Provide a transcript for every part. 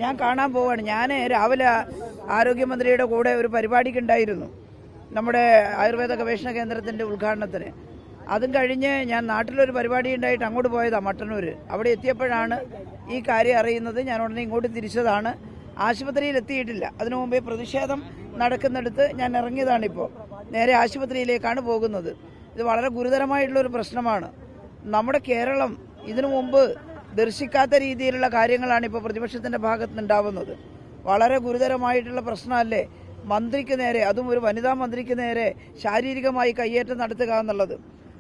ഞാൻ കാണാൻ പോവാണ്. ഞാൻ രാവിലെ ആരോഗ്യമന്ത്രിയുടെ കൂടെ ഒരു പരിപാടിക്കുണ്ടായിരുന്നു, നമ്മുടെ ആയുർവേദ ഗവേഷണ കേന്ദ്രത്തിൻ്റെ ഉദ്ഘാടനത്തിന്. അതും കഴിഞ്ഞ് ഞാൻ നാട്ടിലൊരു പരിപാടി ഉണ്ടായിട്ട് അങ്ങോട്ട് പോയതാണ്, മട്ടന്നൂർ. അവിടെ എത്തിയപ്പോഴാണ് ഈ കാര്യം അറിയുന്നത്. ഞാൻ ഉടനെ ഇങ്ങോട്ട് തിരിച്ചതാണ്. ആശുപത്രിയിൽ എത്തിയിട്ടില്ല. അതിനു മുമ്പേ പ്രതിഷേധം നടക്കുന്നിടത്ത് ഞാൻ ഇറങ്ങിയതാണിപ്പോൾ. നേരെ ആശുപത്രിയിലേക്കാണ് പോകുന്നത്. ഇത് വളരെ ഗുരുതരമായിട്ടുള്ളൊരു പ്രശ്നമാണ്. നമ്മുടെ കേരളം ഇതിനു മുമ്പ് ദർശിക്കാത്ത രീതിയിലുള്ള കാര്യങ്ങളാണ് ഇപ്പോൾ പ്രതിപക്ഷത്തിൻ്റെ ഭാഗത്ത് നിന്നുണ്ടാവുന്നത്. വളരെ ഗുരുതരമായിട്ടുള്ള പ്രശ്നമല്ലേ മന്ത്രിക്ക് നേരെ, അതും ഒരു വനിതാ മന്ത്രിക്ക് നേരെ ശാരീരികമായി കയ്യേറ്റം നടത്തുക എന്നുള്ളത്.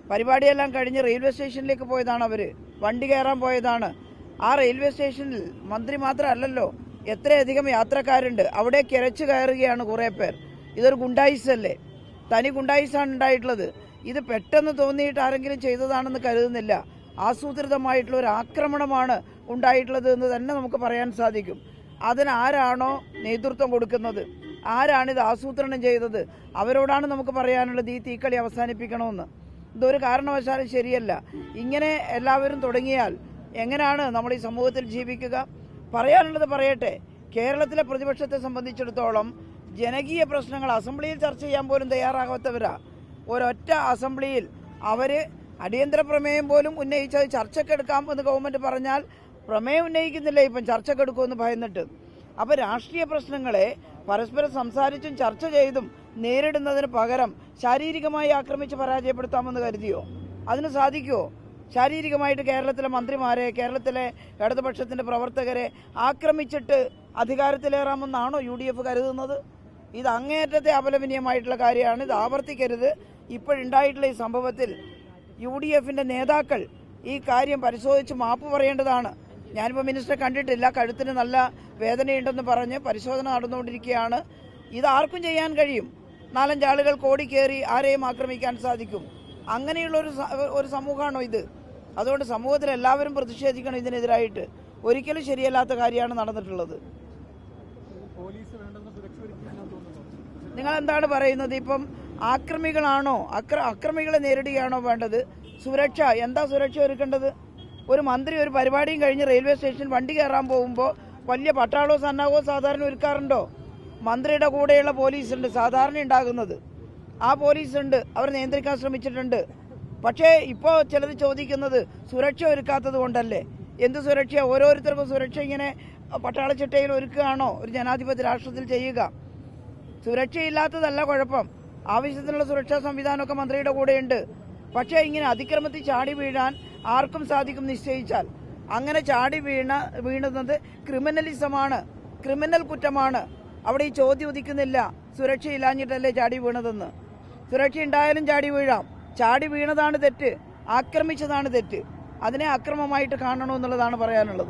പരിപാടിയെല്ലാം കഴിഞ്ഞ് റെയിൽവേ സ്റ്റേഷനിലേക്ക് പോയതാണ് അവർ, വണ്ടി കയറാൻ പോയതാണ്. ആ റെയിൽവേ സ്റ്റേഷനിൽ മന്ത്രി മാത്രമല്ലല്ലോ, എത്രയധികം യാത്രക്കാരുണ്ട്. അവിടെ കിരച്ചു കയറുകയാണ് കുറേ പേർ. ഇതൊരു ഗുണ്ടായിസല്ലേ, തനി ഗുണ്ടായിസാണ് ഉണ്ടായിട്ടുള്ളത്. ഇത് പെട്ടെന്ന് തോന്നിയിട്ട് ആരെങ്കിലും ചെയ്തതാണെന്ന് കരുതുന്നില്ല. ആസൂത്രിതമായിട്ടുള്ള ഒരു ആക്രമണമാണ് ഉണ്ടായിട്ടുള്ളത് എന്ന് തന്നെ നമുക്ക് പറയാൻ സാധിക്കും. അതിനാരാണോ നേതൃത്വം കൊടുക്കുന്നത്, ആരാണിത് ആസൂത്രണം ചെയ്തത്, അവരോടാണ് നമുക്ക് പറയാനുള്ളത് ഈ തീക്കളി അവസാനിപ്പിക്കണമെന്ന്. ഇതൊരു കാരണവശാലും ശരിയല്ല. ഇങ്ങനെ എല്ലാവരും തുടങ്ങിയാൽ എങ്ങനെയാണ് നമ്മൾ ഈ സമൂഹത്തിൽ ജീവിക്കുക? പറയാനുള്ളത് പറയട്ടെ. കേരളത്തിലെ പ്രതിപക്ഷത്തെ സംബന്ധിച്ചിടത്തോളം ജനകീയ പ്രശ്നങ്ങൾ അസംബ്ലിയിൽ ചർച്ച ചെയ്യാൻ പോലും തയ്യാറാകാത്തവരാ. ഒരൊറ്റ അസംബ്ലിയിൽ അവർ അടിയന്തര പ്രമേയം പോലും ഉന്നയിച്ചത് ചർച്ചക്കെടുക്കാം എന്ന് ഗവൺമെന്റ് പറഞ്ഞാൽ പ്രമേയം ഉന്നയിക്കുന്നില്ല, ഇപ്പം ചർച്ചക്കെടുക്കുമെന്ന് ഭയന്നിട്ട്. അപ്പോൾ രാഷ്ട്രീയ പ്രശ്നങ്ങളെ പരസ്പരം സംസാരിച്ചും ചർച്ച ചെയ്തും നേരിടുന്നതിന് പകരം ശാരീരികമായി ആക്രമിച്ച് പരാജയപ്പെടുത്താമെന്ന് കരുതിയോ? അതിന് സാധിക്കുമോ? ശാരീരികമായിട്ട് കേരളത്തിലെ മന്ത്രിമാരെ, കേരളത്തിലെ ഇടതുപക്ഷത്തിന്റെ പ്രവർത്തകരെ ആക്രമിച്ചിട്ട് അധികാരത്തിലേറാമെന്നാണോ UDF കരുതുന്നത്? ഇത് അങ്ങേയറ്റത്തെ അപലപനീയമായിട്ടുള്ള കാര്യമാണ്. ഇത് ആവർത്തിക്കരുത്. ഇപ്പോഴുണ്ടായിട്ടുള്ള ഈ സംഭവത്തിൽ UDFന്റെ നേതാക്കൾ ഈ കാര്യം പരിശോധിച്ച് മാപ്പ് പറയേണ്ടതാണ്. ഞാനിപ്പോൾ മിനിസ്റ്ററെ കണ്ടിട്ടില്ല, കഴുത്തിന് നല്ല വേദനയുണ്ടെന്ന് പറഞ്ഞ് പരിശോധന നടന്നുകൊണ്ടിരിക്കുകയാണ്. ഇത് ആർക്കും ചെയ്യാൻ കഴിയും. 4-5 ആളുകൾ കോടി കയറി ആരെയും ആക്രമിക്കാൻ സാധിക്കും. അങ്ങനെയുള്ള ഒരു സമൂഹമാണോ ഇത്? അതുകൊണ്ട് സമൂഹത്തിൽ എല്ലാവരും പ്രതിഷേധിക്കണം ഇതിനെതിരായിട്ട്. ഒരിക്കലും ശരിയല്ലാത്ത കാര്യമാണ് നടന്നിട്ടുള്ളത്. നിങ്ങൾ എന്താണ് പറയുന്നത്? ഇപ്പം ആക്രമികളാണോ, അക്രമികളെ നേരിടുകയാണോ വേണ്ടത്? സുരക്ഷ, എന്താ സുരക്ഷ ഒരുക്കേണ്ടത്? ഒരു മന്ത്രി ഒരു പരിപാടിയും കഴിഞ്ഞ് റെയിൽവേ സ്റ്റേഷൻ വണ്ടി കയറാൻ പോകുമ്പോൾ വലിയ പട്ടാളോ സന്നാഹോ സാധാരണ ഒരുക്കാറുണ്ടോ? മന്ത്രിയുടെ കൂടെയുള്ള പോലീസുണ്ട് സാധാരണ ഉണ്ടാകുന്നത്. ആ പോലീസുണ്ട്, അവർ നിയന്ത്രിക്കാൻ ശ്രമിച്ചിട്ടുണ്ട്. പക്ഷേ ഇപ്പോൾ ചിലർ ചോദിക്കുന്നത് സുരക്ഷ ഒരുക്കാത്തത് കൊണ്ടല്ലേ? എന്ത് സുരക്ഷ? ഓരോരുത്തർക്കും സുരക്ഷ ഇങ്ങനെ പട്ടാളച്ചിട്ടയിൽ ഒരുക്കുകയാണോ ഒരു ജനാധിപത്യ രാഷ്ട്രത്തിൽ ചെയ്യുക? സുരക്ഷയില്ലാത്തതല്ല കുഴപ്പം. ആവശ്യത്തിനുള്ള സുരക്ഷാ സംവിധാനമൊക്കെ മന്ത്രിയുടെ കൂടെയുണ്ട്. പക്ഷേ ഇങ്ങനെ അതിക്രമത്തിൽ ചാടി വീഴാൻ ആർക്കും സാധിക്കും നിശ്ചയിച്ചാൽ. അങ്ങനെ ചാടി വീണത് ക്രിമിനലിസമാണ്, ക്രിമിനൽ കുറ്റമാണ്. അവിടെ ഈ ചോദ്യം ഉദിക്കുന്നില്ല, സുരക്ഷയില്ലാഞ്ഞിട്ടല്ലേ ചാടി വീണതെന്ന്. സുരക്ഷ ഉണ്ടായാലും ചാടി വീഴാം. ചാടി വീണതാണ് തെറ്റ്, ആക്രമിച്ചതാണ് തെറ്റ്. അതിനെ അക്രമമായിട്ട് കാണണമെന്നുള്ളതാണ് പറയാനുള്ളത്.